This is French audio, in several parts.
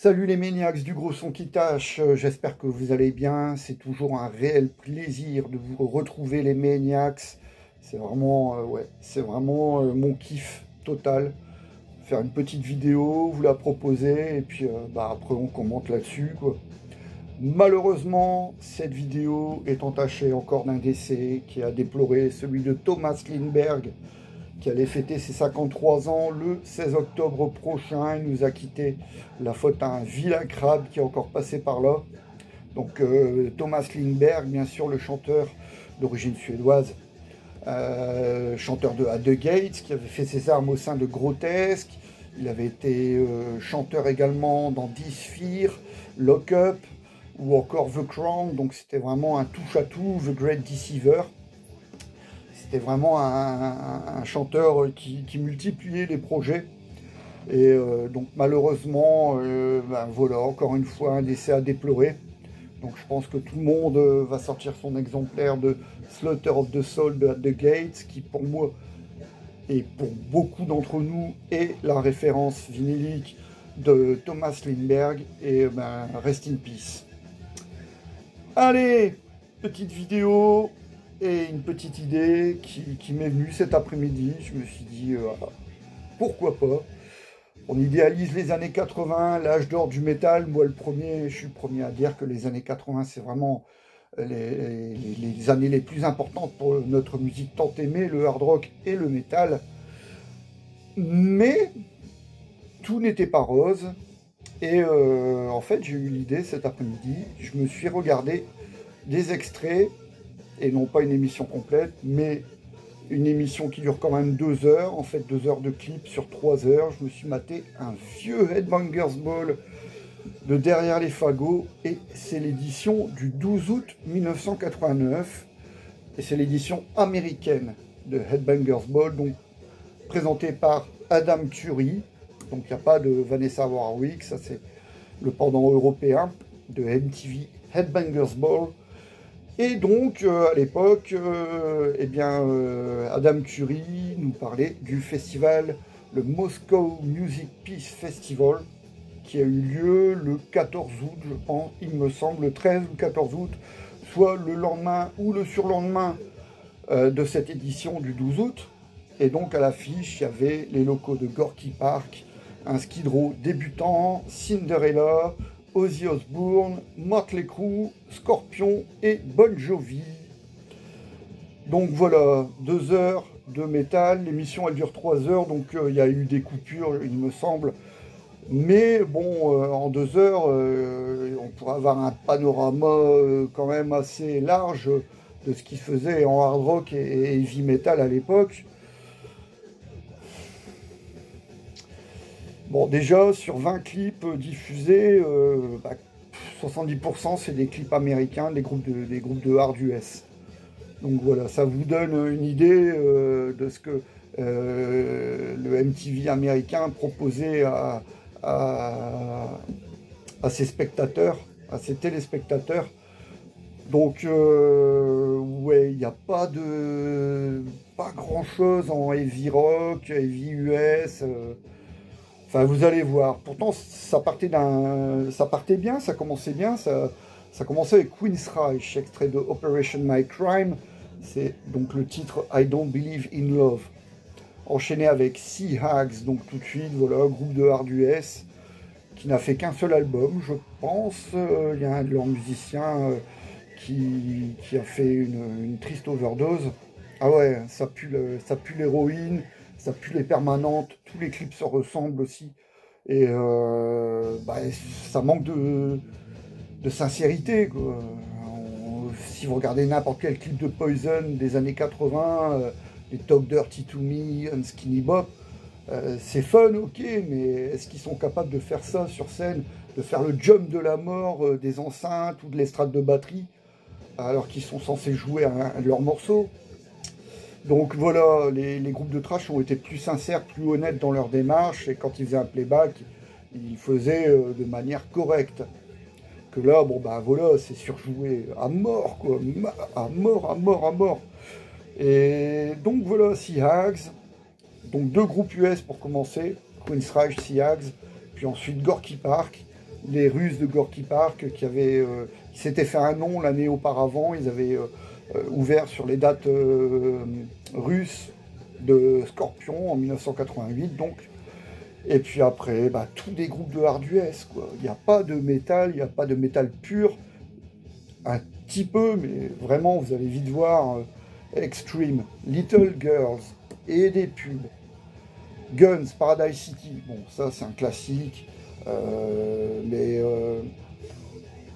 Salut les maniacs du gros son qui tâche, j'espère que vous allez bien. C'est toujours un réel plaisir de vous retrouver les maniacs. C'est vraiment, mon kiff total. Faire une petite vidéo, vous la proposer et puis après on commente là-dessus, quoi. Malheureusement, cette vidéo est entachée encore d'un décès qui a déploré, celui de Thomas Lindberg, qui allait fêter ses 53 ans le 16 octobre prochain. Il nous a quitté, la faute à un vilain crabe qui est encore passé par là. Donc Thomas Lindberg, bien sûr, le chanteur d'origine suédoise, chanteur de At the Gates, qui avait fait ses armes au sein de Grotesque. Il avait été chanteur également dans Sphere, Lock Up ou encore The Crown. Donc c'était vraiment un touche-à-tout, The Great Deceiver. C'était vraiment un chanteur qui multipliait les projets. Et donc malheureusement, voilà, encore une fois, un décès à déplorer. Donc je pense que tout le monde va sortir son exemplaire de Slaughter of the Soul de At the Gates, qui pour moi, et pour beaucoup d'entre nous, est la référence vinylique de Thomas Lindberg. Et rest in peace. Allez, petite vidéo. Et une petite idée qui m'est venue cet après-midi. Je me suis dit, pourquoi pas. On idéalise les années 80, l'âge d'or du métal. Moi, je suis le premier à dire que les années 80, c'est vraiment les années les plus importantes pour notre musique tant aimée, le hard rock et le métal. Mais tout n'était pas rose. Et en fait, j'ai eu l'idée cet après-midi. Je me suis regardé des extraits, et non pas une émission complète, mais une émission qui dure quand même 2 heures, en fait 2 heures de clip sur 3 heures. Je me suis maté un vieux Headbangers Ball de Derrière les fagots, et c'est l'édition du 12 août 1989, et c'est l'édition américaine de Headbangers Ball, donc présentée par Adam Curry. Donc il n'y a pas de Vanessa Warwick, ça c'est le pendant européen de MTV Headbangers Ball. Et donc, à l'époque, Adam Curry nous parlait du festival, le Moscow Music Peace Festival, qui a eu lieu le 14 août, je pense, il me semble, le 13 ou 14 août, soit le lendemain ou le surlendemain de cette édition du 12 août. Et donc, à l'affiche, il y avait les locaux de Gorky Park, un Skid Row débutant, Cinderella, Ozzy Osbourne, Motley Crue, Scorpion et Bon Jovi. Donc voilà, 2 heures de métal. L'émission elle dure 3 heures, donc il y a eu des coupures, il me semble. Mais bon, en 2 heures, on pourrait avoir un panorama quand même assez large de ce qui se faisait en hard rock et heavy metal à l'époque. Bon, déjà, sur 20 clips diffusés, 70% c'est des clips américains, des groupes de hard US. Donc voilà, ça vous donne une idée de ce que le MTV américain proposait à ses spectateurs, à ses téléspectateurs. Donc, ouais, il n'y a pas grand-chose en heavy rock, heavy US. Enfin, vous allez voir. Pourtant, ça partait bien, ça commençait bien. Ça commençait avec Queen's Reich, extrait de Operation My Crime. C'est donc le titre I Don't Believe in Love. Enchaîné avec Sea Hags, donc tout de suite, voilà, groupe de hard US qui n'a fait qu'un seul album, je pense. Il y a un de leurs musiciens qui a fait une triste overdose. Ah ouais, ça pue l'héroïne. Ça pue les permanentes, tous les clips se ressemblent aussi. Et ça manque de sincérité, quoi. Si vous regardez n'importe quel clip de Poison des années 80, les Talk Dirty to Me, Skinny Bop, c'est fun, ok, mais est-ce qu'ils sont capables de faire ça sur scène, de faire le jump de la mort des enceintes ou de l'estrade de batterie, alors qu'ils sont censés jouer un de leurs morceaux? Donc voilà, les groupes de thrash ont été plus sincères, plus honnêtes dans leur démarche, et quand ils faisaient un playback, ils faisaient de manière correcte. Que là, bon bah voilà, c'est surjoué à mort, quoi, à mort. Et donc voilà, Sea Hags, donc 2 groupes US pour commencer, Queen's Reich, Sea Hags, puis ensuite Gorky Park, les Russes de Gorky Park qui s'étaient fait un nom l'année auparavant. Ils avaient ouvert sur les dates russes de Scorpion en 1988, donc. Et puis après, bah, tous des groupes de hard US, quoi. Il n'y a pas de métal, il n'y a pas de métal pur. Un petit peu, mais vraiment, vous allez vite voir Extreme, Little Girls et des pubs. Guns, Paradise City, bon, ça c'est un classique.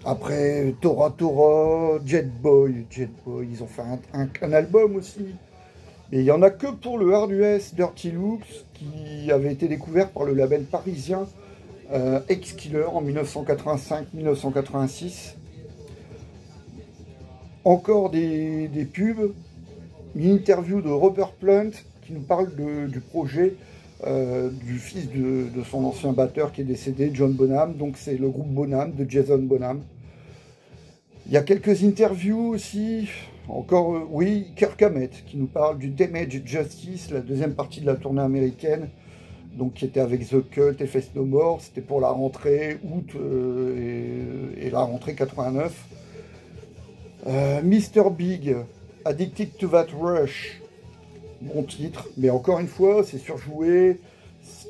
Après, Tora Tora, Jet Boy, ils ont fait un album aussi. Et il n'y en a que pour le hard US Dirty Looks, qui avait été découvert par le label parisien X-Killer en 1985-1986. Encore des pubs, une interview de Robert Plant qui nous parle du projet du fils de son ancien batteur qui est décédé, John Bonham. Donc c'est le groupe Bonham, de Jason Bonham. Il y a quelques interviews aussi, encore, oui, Kirk Hammett, qui nous parle du Damage Justice, la deuxième partie de la tournée américaine, donc qui était avec The Cult et Face No More. C'était pour la rentrée août et la rentrée 89. Mr. Big, Addicted to That Rush, bon titre, mais encore une fois, c'est surjoué.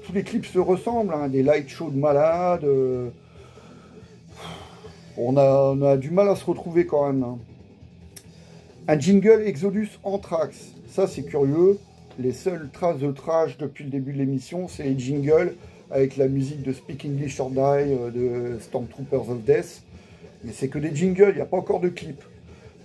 Tous les clips se ressemblent, hein, des light shows de malades. On a du mal à se retrouver quand même. Hein. Un jingle Exodus Anthrax, ça c'est curieux. Les seules traces de trash depuis le début de l'émission, c'est les jingles avec la musique de Speak English or Die de Stormtroopers of Death. Mais c'est que des jingles, il n'y a pas encore de clip.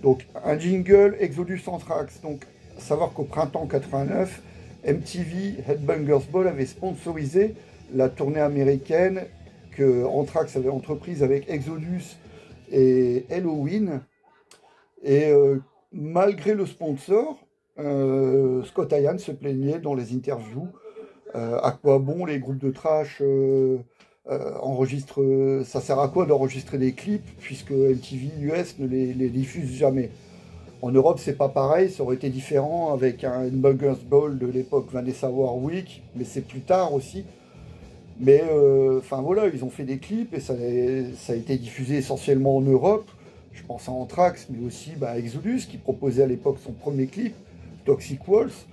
Donc un jingle Exodus Anthrax. Donc savoir qu'au printemps 89, MTV Headbangers Ball avait sponsorisé la tournée américaine que Anthrax avait entreprise avec Exodus et Halloween. Et malgré le sponsor, Scott Ian se plaignait dans les interviews à quoi bon les groupes de trash enregistrent, ça sert à quoi d'enregistrer des clips puisque MTV US ne les diffuse jamais. En Europe, c'est pas pareil, ça aurait été différent avec un Headbangers Ball de l'époque Vanessa Warwick, mais c'est plus tard aussi. Mais enfin voilà, ils ont fait des clips et ça a été diffusé essentiellement en Europe. Je pense à Anthrax, mais aussi Exodus qui proposait à l'époque son premier clip, Toxic Waltz,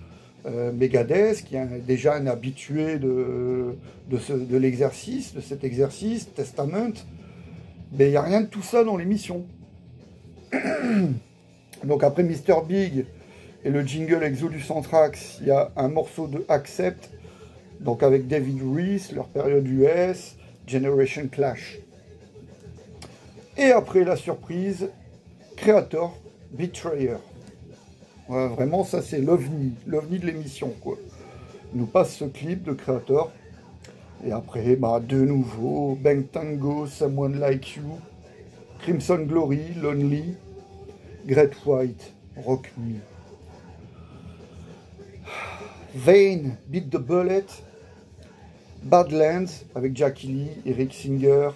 Megadeth qui est déjà un habitué de l'exercice, de cet exercice, Testament. Mais il n'y a rien de tout ça dans l'émission. Donc après Mr. Big et le jingle Exodus Anthrax, il y a un morceau de Accept, donc avec David Reese, leur période US, Generation Clash. Et après la surprise, Creator, Betrayer. Ouais, vraiment, ça c'est l'OVNI de l'émission, quoi. Il nous passe ce clip de Creator. Et après, de nouveau, Bang Tango, Someone Like You, Crimson Glory, Lonely, Great White, Rock Me. Vain, Beat the Bullet, Badlands avec Jackie Lee, Eric Singer,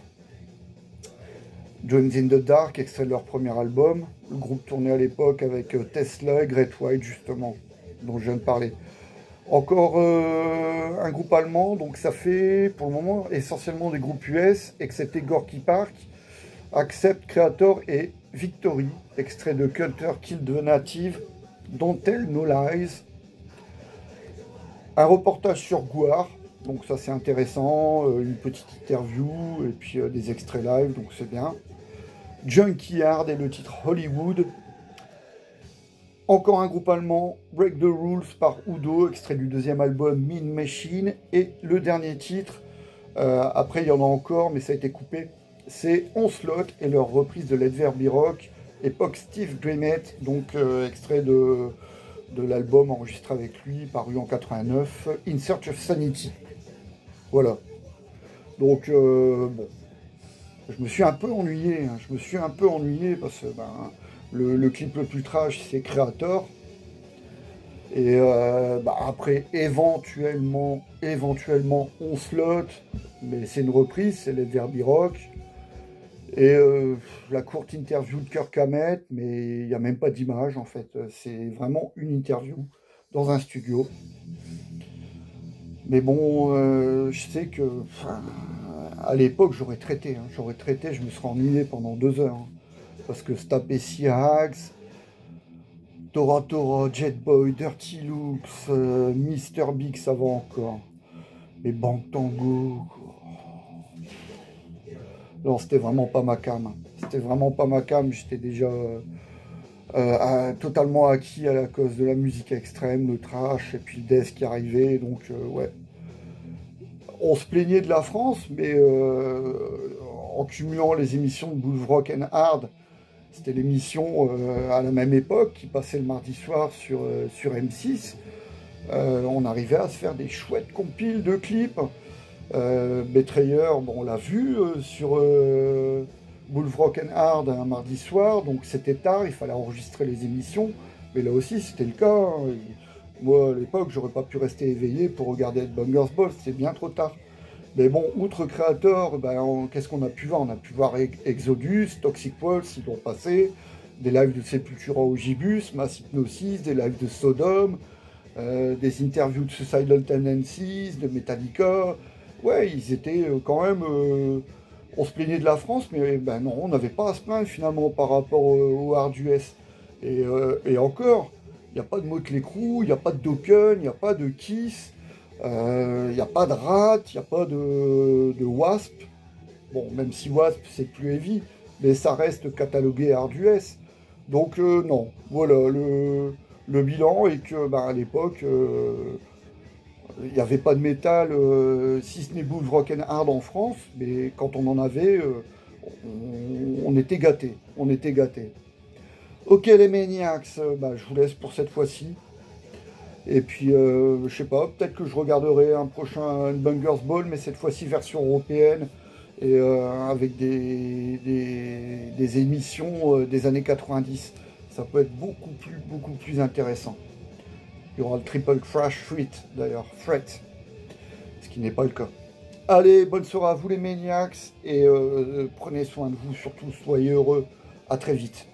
Jones in the Dark, extrait de leur premier album. Le groupe tournait à l'époque avec Tesla et Great White, justement, dont je viens de parler. Encore un groupe allemand, donc ça fait pour le moment essentiellement des groupes US, excepté Gorky Park, Accept, Creator et Victory, extrait de Culture Kill the Native, Don't Tell No Lies. Un reportage sur Gwar, donc ça c'est intéressant, une petite interview et puis des extraits live, donc c'est bien. Junkyard et le titre Hollywood. Encore un groupe allemand, Break the Rules par Udo, extrait du deuxième album Mean Machine. Et le dernier titre, après il y en a encore, mais ça a été coupé, c'est Onslaught et leur reprise de Let There Be Rock, époque Steve Grimmett, donc extrait de l'album enregistré avec lui, paru en 89, In Search of Sanity. Voilà. Donc, bon, je me suis un peu ennuyé, parce que le clip le plus trash, c'est Creator. Et après, éventuellement, Onslaught, mais c'est une reprise, c'est Let There Be Rock. Et la courte interview de Kirk Hammett, mais il n'y a même pas d'image en fait. C'est vraiment une interview dans un studio. Mais bon, je sais que à l'époque, j'aurais traité, je me serais ennuyé pendant 2 heures. Hein. Parce que se taper Sea Hags, Tora Tora, Jet Boy, Dirty Looks, Mr. Big, ça va encore. Les Bang Tango. Non, c'était vraiment pas ma cam. C'était vraiment pas ma cam. J'étais déjà totalement acquis à la cause de la musique extrême, le trash et puis le death qui arrivait. Donc, ouais. On se plaignait de la France, mais en cumulant les émissions de Blues Rock and Hard, c'était l'émission à la même époque qui passait le mardi soir sur M6. On arrivait à se faire des chouettes compiles de clips. Betrayer, bon, on l'a vu sur Blues Rock and Hard un mardi soir, donc c'était tard, il fallait enregistrer les émissions, mais là aussi c'était le cas. Hein. Moi à l'époque, j'aurais pas pu rester éveillé pour regarder Headbangers Ball, c'était bien trop tard. Mais bon, outre Creator, ben, qu'est-ce qu'on a pu voir? On a pu voir Exodus, Toxic Waltz, ils l'ont passé, des lives de Sepultura au Gibus, Mass Hypnosis, des lives de Sodom, des interviews de Suicidal Tendencies, de Metallica. Ouais, ils étaient quand même... on se plaignait de la France, mais ben non, on n'avait pas à se plaindre finalement par rapport au Hard US. Et encore, il n'y a pas de Motley Crue, il n'y a pas de Dokken, il n'y a pas de Kiss, il n'y a pas de Rat, il n'y a pas de Wasp. Bon, même si Wasp c'est plus heavy, mais ça reste catalogué Hard US. Donc non, voilà, le bilan est que ben, à l'époque... il n'y avait pas de métal, si ce n'est Blues Rock and Hard en France, mais quand on en avait, on était gâtés. On était gâtés. Ok les Maniacs, bah, je vous laisse pour cette fois-ci. Et puis, je sais pas, peut-être que je regarderai un prochain Headbangers Ball, mais cette fois-ci version européenne, et avec des émissions des années 90. Ça peut être beaucoup plus intéressant. Il y aura le Triple Crash Threat, d'ailleurs, Threat, ce qui n'est pas le cas. Allez, bonne soirée à vous les Maniacs, et prenez soin de vous, surtout soyez heureux. À très vite.